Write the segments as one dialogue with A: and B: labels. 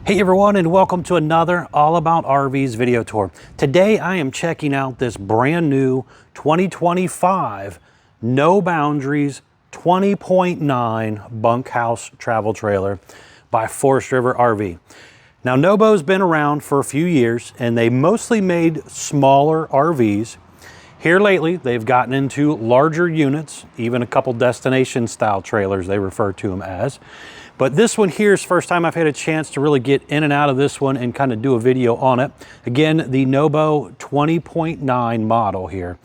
A: Hey everyone, and welcome to another All About RVs video tour. Today I am checking out this brand new 2025 No Boundaries 20.9 bunkhouse travel trailer by Forestriver RV. Now NoBO's been around for a few years and they mostly made smaller RVs. Here lately they've gotten into larger units, even a couple destination style trailers they refer to them as. But this one here is the first time I've had a chance to really get in and out of this one and kind of do a video on it. Again, the NoBO 20.9 model here.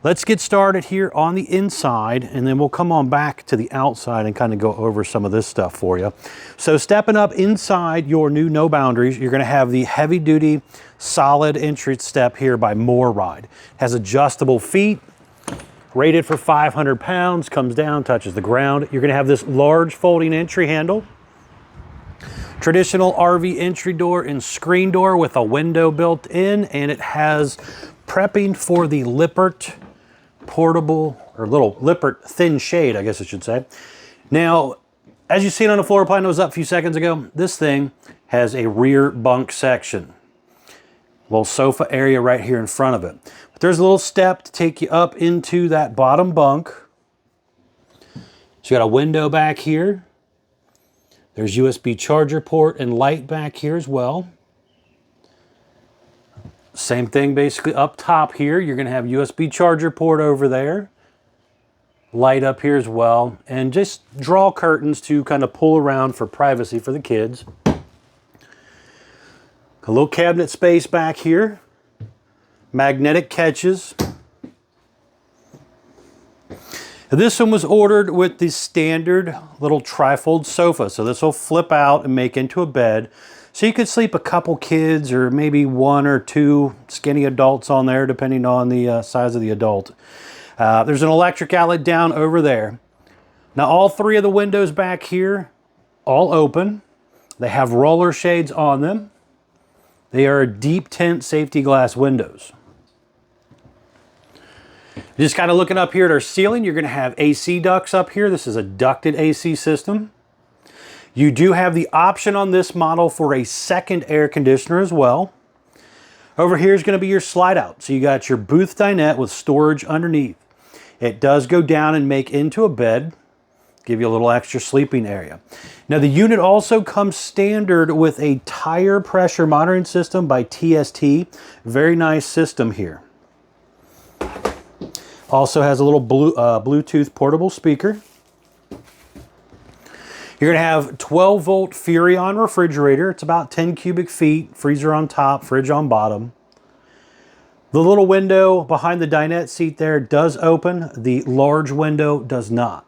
A: Let's get started here on the inside and then we'll come on back to the outside and kind of go over some of this stuff for you. So stepping up inside your new No Boundaries, you're going to have the heavy duty solid entrance step here by MoreRide. Has adjustable feet. Rated for 500 pounds, comes down, touches the ground. You're gonna have this large folding entry handle. Traditional RV entry door and screen door with a window built in, and it has prepping for the Lippert portable, or little Lippert thin shade, I guess I should say. Now, as you've seen on the floor plan that was up a few seconds ago, this thing has a rear bunk section. Little sofa area right here in front of it. But there's a little step to take you up into that bottom bunk. So you got a window back here. There's USB charger port and light back here as well. Same thing basically up top here. You're going to have USB charger port over there. Light up here as well. And just draw curtains to kind of pull around for privacy for the kids. A little cabinet space back here. Magnetic catches. This one was ordered with the standard little trifold sofa. So this will flip out and make into a bed. So you could sleep a couple kids or maybe one or two skinny adults on there, depending on the size of the adult. There's an electric outlet down over there. Now all three of the windows back here, all open. They have roller shades on them. They are deep tint safety glass windows. Just kind of looking up here at our ceiling, you're going to have AC ducts up here. This is a ducted AC system. You do have the option on this model for a second air conditioner as well. Over here is going to be your slide out. So you got your booth dinette with storage underneath. It does go down and make into a bed. Give you a little extra sleeping area. Now the unit also comes standard with a tire pressure monitoring system by TST. Very nice system here. Also has a little Bluetooth portable speaker. You're going to have 12 volt Furrion refrigerator. It's about 10 cubic feet. Freezer on top, fridge on bottom. The little window behind the dinette seat there does open. The large window does not.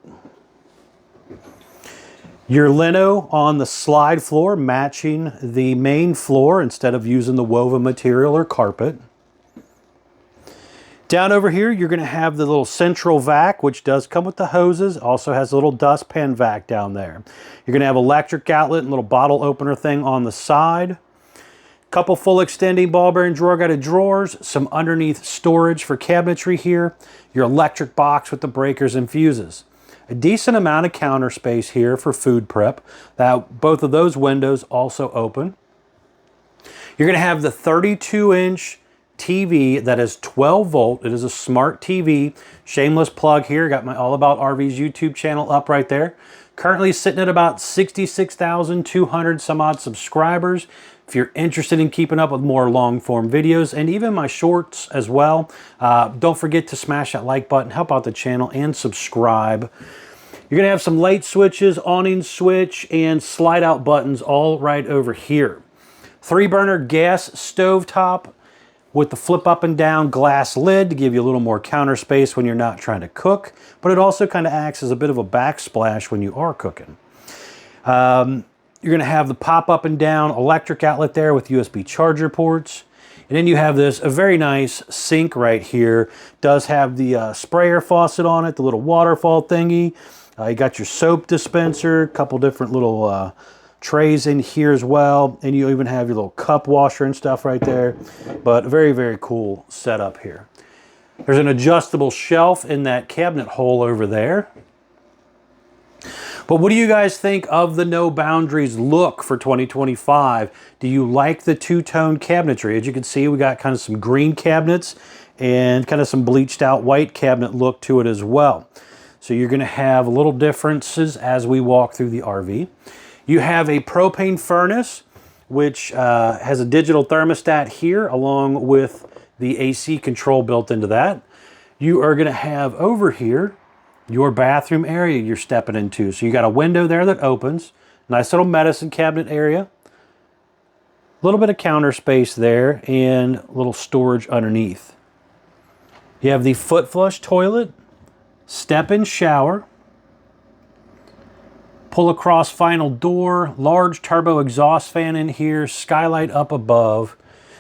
A: Your lino on the slide floor matching the main floor instead of using the woven material or carpet. Down over here, you're going to have the little central vac, which does come with the hoses. Also has a little dustpan vac down there. You're going to have electric outlet and little bottle opener thing on the side. Couple full extending ball bearing drawer guided drawers. Some underneath storage for cabinetry here. Your electric box with the breakers and fuses. A decent amount of counter space here for food prep. Both of those windows also open. You're going to have the 32-inch TV that is 12 volt. It is a smart TV. Shameless plug here. Got my All About RVs YouTube channel up right there. Currently sitting at about 66,200 some odd subscribers. If you're interested in keeping up with more long form videos and even my shorts as well, don't forget to smash that like button, help out the channel, and subscribe. You're going to have some light switches, awning switch, and slide out buttons all right over here. 3-burner gas stovetop with the flip up and down glass lid to give you a little more counter space when you're not trying to cook, but it also kind of acts as a bit of a backsplash when you are cooking. You're going to have the pop up and down electric outlet there with USB charger ports. And then you have this, a very nice sink right here. Does have the sprayer faucet on it, the little waterfall thingy. You got your soap dispenser, a couple different little trays in here as well. And you even have your little cup washer and stuff right there. But very, very cool setup here. There's an adjustable shelf in that cabinet hole over there. But what do you guys think of the No Boundaries look for 2025? Do you like the two-tone cabinetry? As you can see, we got kind of some green cabinets and kind of some bleached out white cabinet look to it as well. So you're going to have little differences as we walk through the RV. You have a propane furnace, which has a digital thermostat here along with the AC control built into that. You are going to have over here your bathroom area you're stepping into. So you got a window there that opens, nice little medicine cabinet area, a little bit of counter space there, and a little storage underneath. You have the foot flush toilet, step-in shower, pull across final door, large turbo exhaust fan in here, skylight up above,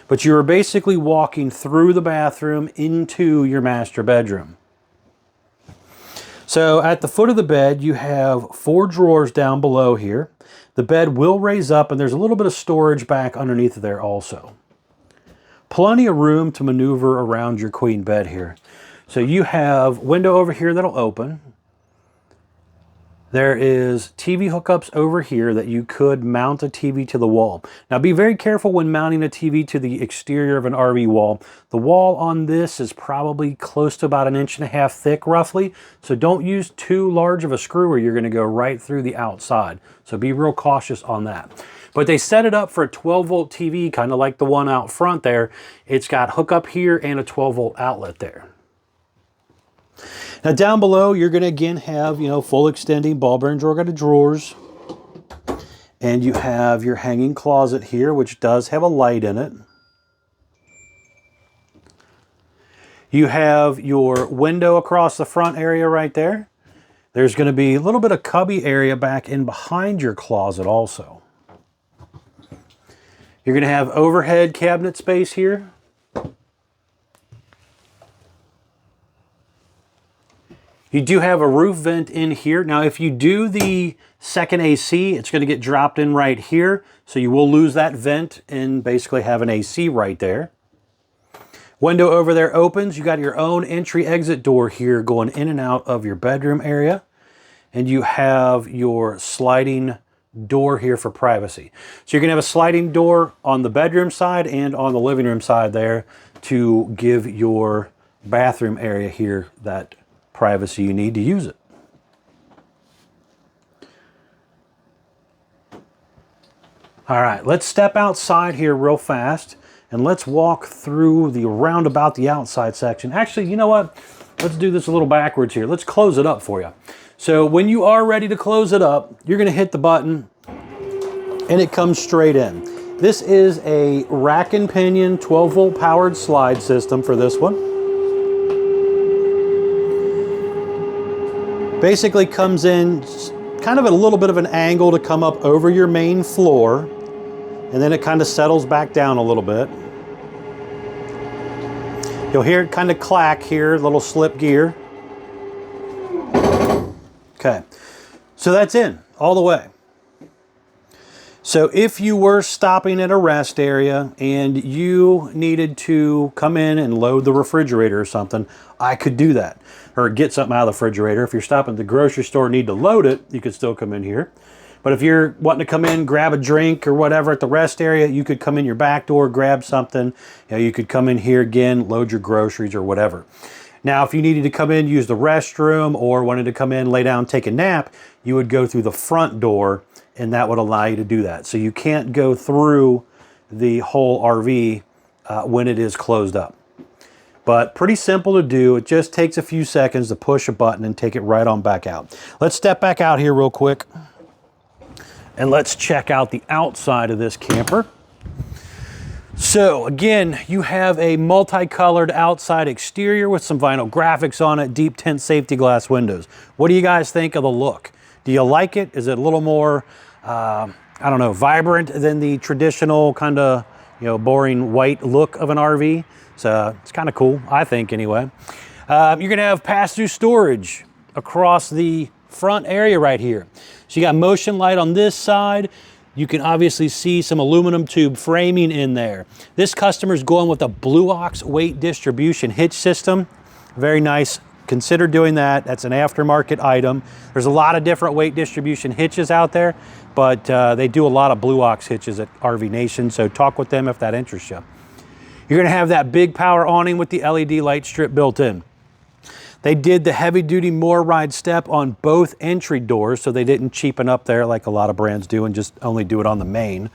A: but you are basically walking through the bathroom into your master bedroom. So at the foot of the bed, you have 4 drawers down below here. The bed will raise up, and there's a little bit of storage back underneath there also. Plenty of room to maneuver around your queen bed here. So you have window over here that'll open. There is TV hookups over here that you could mount a TV to the wall. Now be very careful when mounting a TV to the exterior of an RV wall. The wall on this is probably close to about 1.5 inches thick roughly. So don't use too large of a screw or you're going to go right through the outside. So be real cautious on that. But they set it up for a 12-volt TV, kind of like the one out front there. It's got hookup here and a 12-volt outlet there. Now down below, you're going to again have, full extending ball bearing drawer, got drawers. And you have your hanging closet here, which does have a light in it. You have your window across the front area right there. There's going to be a little bit of cubby area back in behind your closet also. You're going to have overhead cabinet space here. You do have a roof vent in here. Now, if you do the second AC, it's going to get dropped in right here. So you will lose that vent and basically have an AC right there. Window over there opens. You got your own entry-exit door here going in and out of your bedroom area. And you have your sliding door here for privacy. So you're going to have a sliding door on the bedroom side and on the living room side there to give your bathroom area here that privacy you need to use it. All right, let's step outside here real fast and let's walk through the roundabout the outside section. Actually, you know what? Let's do this a little backwards here. Let's close it up for you. So when you are ready to close it up, you're going to hit the button and it comes straight in. This is a rack and pinion 12-volt powered slide system for this one. Basically comes in kind of at a little bit of an angle to come up over your main floor, and then it kind of settles back down a little bit. You'll hear it kind of clack here, a little slip gear. Okay, so that's in all the way. So if you were stopping at a rest area and you needed to come in and load the refrigerator or something, I could do that. Or get something out of the refrigerator. If you're stopping at the grocery store and need to load it, you could still come in here. But if you're wanting to come in, grab a drink or whatever at the rest area, you could come in your back door, grab something. You could come in here again, load your groceries or whatever. Now, if you needed to come in, use the restroom, or wanted to come in, lay down, take a nap, you would go through the front door, and that would allow you to do that. So you can't go through the whole RV when it is closed up. But pretty simple to do. It just takes a few seconds to push a button and take it right on back out. Let's step back out here real quick, and let's check out the outside of this camper. So again, you have a multicolored outside exterior with some vinyl graphics on it, deep tint safety glass windows. What do you guys think of the look? Do you like it? Is it a little more, I don't know, vibrant than the traditional kind of, boring white look of an RV? So it's kind of cool, I think anyway. You're gonna have pass-through storage across the front area right here. So you got motion light on this side. You can obviously see some aluminum tube framing in there. This customer's going with a Blue Ox weight distribution hitch system. Very nice consider doing that. That's an aftermarket item. There's a lot of different weight distribution hitches out there, but they do a lot of Blue Ox hitches at RV Nation, so talk with them if that interests you. You're gonna have that big power awning with the LED light strip built in. They did the heavy duty more ride step on both entry doors, so they didn't cheapen up there like a lot of brands do and just only do it on the main.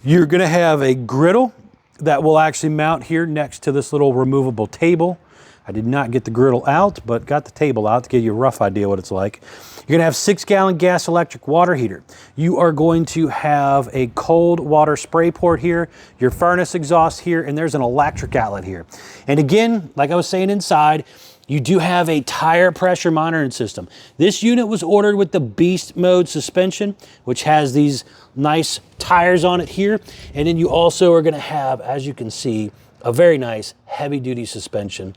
A: You're gonna have a griddle that will actually mount here next to this little removable table. I did not get the griddle out, but got the table out to give you a rough idea what it's like. You're gonna have 6-gallon gas electric water heater. You are going to have a cold water spray port here, your furnace exhaust here, and there's an electric outlet here. And again, like I was saying inside, you do have a tire pressure monitoring system. This unit was ordered with the Beast Mode suspension, which has these nice tires on it here. And then you also are gonna have, as you can see, a very nice heavy duty suspension.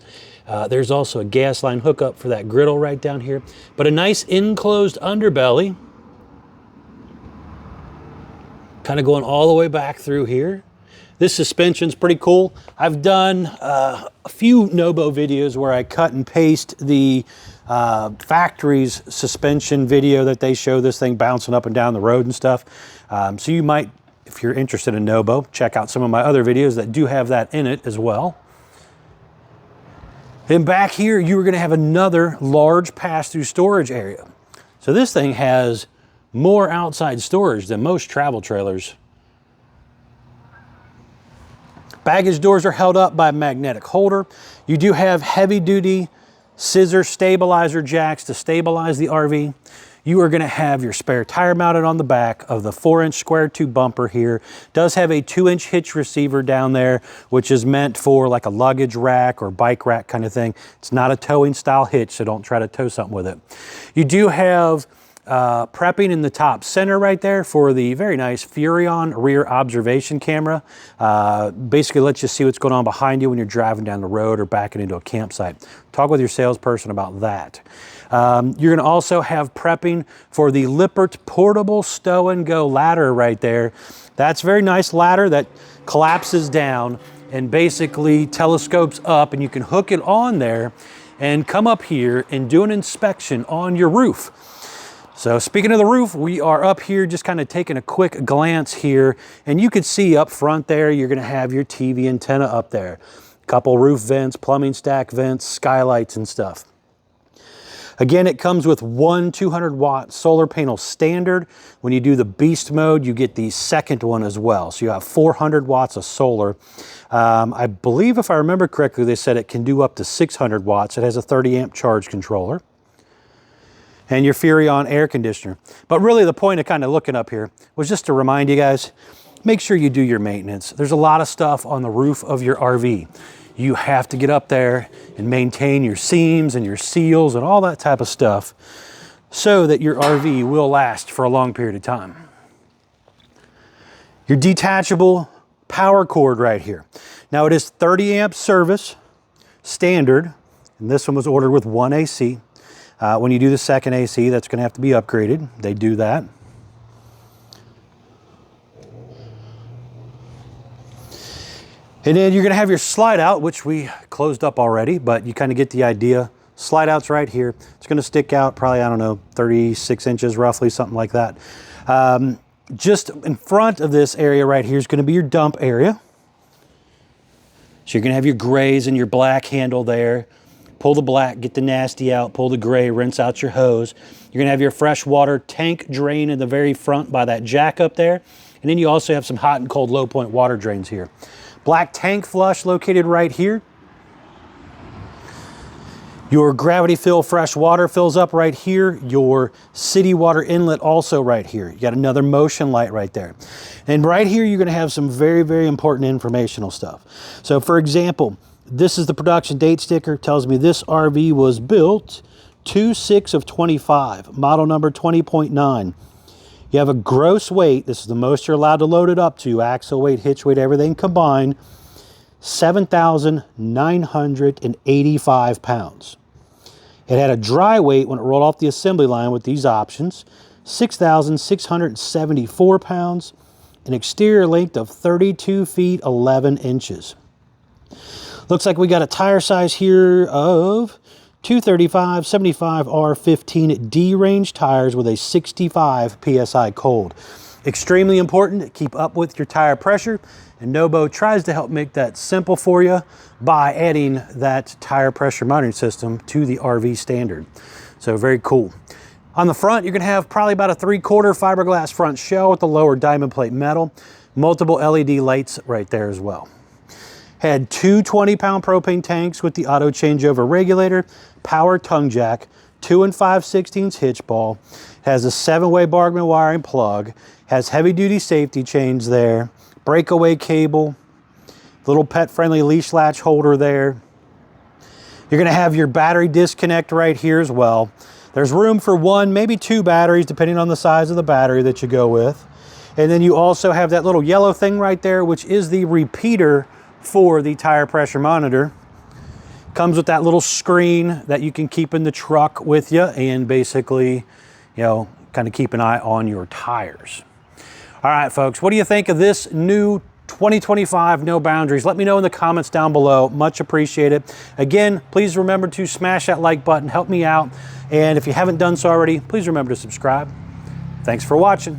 A: There's also a gas line hookup for that griddle right down here, but a nice enclosed underbelly, kind of going all the way back through here. This suspension's pretty cool. I've done a few NoBO videos where I cut and paste the factory's suspension video that they show this thing bouncing up and down the road and stuff. So you might, if you're interested in NoBO, check out some of my other videos that do have that in it as well. Then back here, you are gonna have another large pass-through storage area. So this thing has more outside storage than most travel trailers. Baggage doors are held up by a magnetic holder. You do have heavy-duty scissor stabilizer jacks to stabilize the RV. You are gonna have your spare tire mounted on the back of the 4-inch square tube bumper here. Does have a 2-inch hitch receiver down there, which is meant for like a luggage rack or bike rack kind of thing. It's not a towing style hitch, so don't try to tow something with it. You do have prepping in the top center right there for the very nice Furrion rear observation camera. Basically lets you see what's going on behind you when you're driving down the road or backing into a campsite. Talk with your salesperson about that. You're gonna also have prepping for the Lippert portable stow and go ladder right there. That's a very nice ladder that collapses down and basically telescopes up, and you can hook it on there and come up here and do an inspection on your roof. So speaking of the roof, we are up here just kind of taking a quick glance here, and you can see up front there, you're gonna have your TV antenna up there. Couple roof vents, plumbing stack vents, skylights and stuff. Again, it comes with one 200-watt solar panel standard. When you do the Beast Mode, you get the second one as well. So you have 400 watts of solar. I believe if I remember correctly, they said it can do up to 600 watts. It has a 30-amp charge controller. And your Furrion air conditioner. But really the point of kind of looking up here was just to remind you guys, make sure you do your maintenance. There's a lot of stuff on the roof of your RV. You have to get up there and maintain your seams and your seals and all that type of stuff so that your RV will last for a long period of time. Your detachable power cord right here. Now it is 30 amp service standard, and this one was ordered with 1 AC. When you do the second AC, that's going to have to be upgraded. They do that. And then you're going to have your slide out, which we closed up already, but you kind of get the idea. Slide out's right here. It's going to stick out probably, I don't know, 36 inches roughly, something like that. Just in front of this area right here is going to be your dump area. So you're going to have your grays and your black handle there. Pull the black, get the nasty out, pull the gray, rinse out your hose. You're gonna have your fresh water tank drain in the very front by that jack up there. And then you also have some hot and cold low point water drains here. Black tank flush located right here. Your gravity fill fresh water fills up right here. Your city water inlet also right here. You got another motion light right there. And right here, you're gonna have some very, very important informational stuff. So for example, this is the production date sticker. Tells me this RV was built 2/6 of 25, model number 20.9. You have a gross weight, this is the most you're allowed to load it up to, axle weight, hitch weight, everything combined, 7,985 pounds. It had a dry weight when it rolled off the assembly line with these options, 6,674 pounds, an exterior length of 32 feet 11 inches. Looks like we got a tire size here of 235/75 R15D range tires with a 65 PSI cold. Extremely important to keep up with your tire pressure, and NoBO tries to help make that simple for you by adding that tire pressure monitoring system to the RV standard. So very cool. On the front, you're gonna have probably about a 3/4 fiberglass front shell with the lower diamond plate metal, multiple LED lights right there as well. Had two 20-pound propane tanks with the auto changeover regulator, power tongue jack, 2 5/16 hitch ball, has a 7-way Bargman wiring plug, has heavy-duty safety chains there, breakaway cable, little pet-friendly leash latch holder there. You're gonna have your battery disconnect right here as well. There's room for 1, maybe 2 batteries, depending on the size of the battery that you go with. And then you also have that little yellow thing right there, which is the repeater for the tire pressure monitor. Comes with that little screen that you can keep in the truck with you and basically, you know, kind of keep an eye on your tires. All right, folks, what do you think of this new 2025 No Boundaries? Let me know in the comments down below. Much appreciated. Again, please remember to smash that like button. Help me out. And if you haven't done so already, please remember to subscribe. Thanks for watching.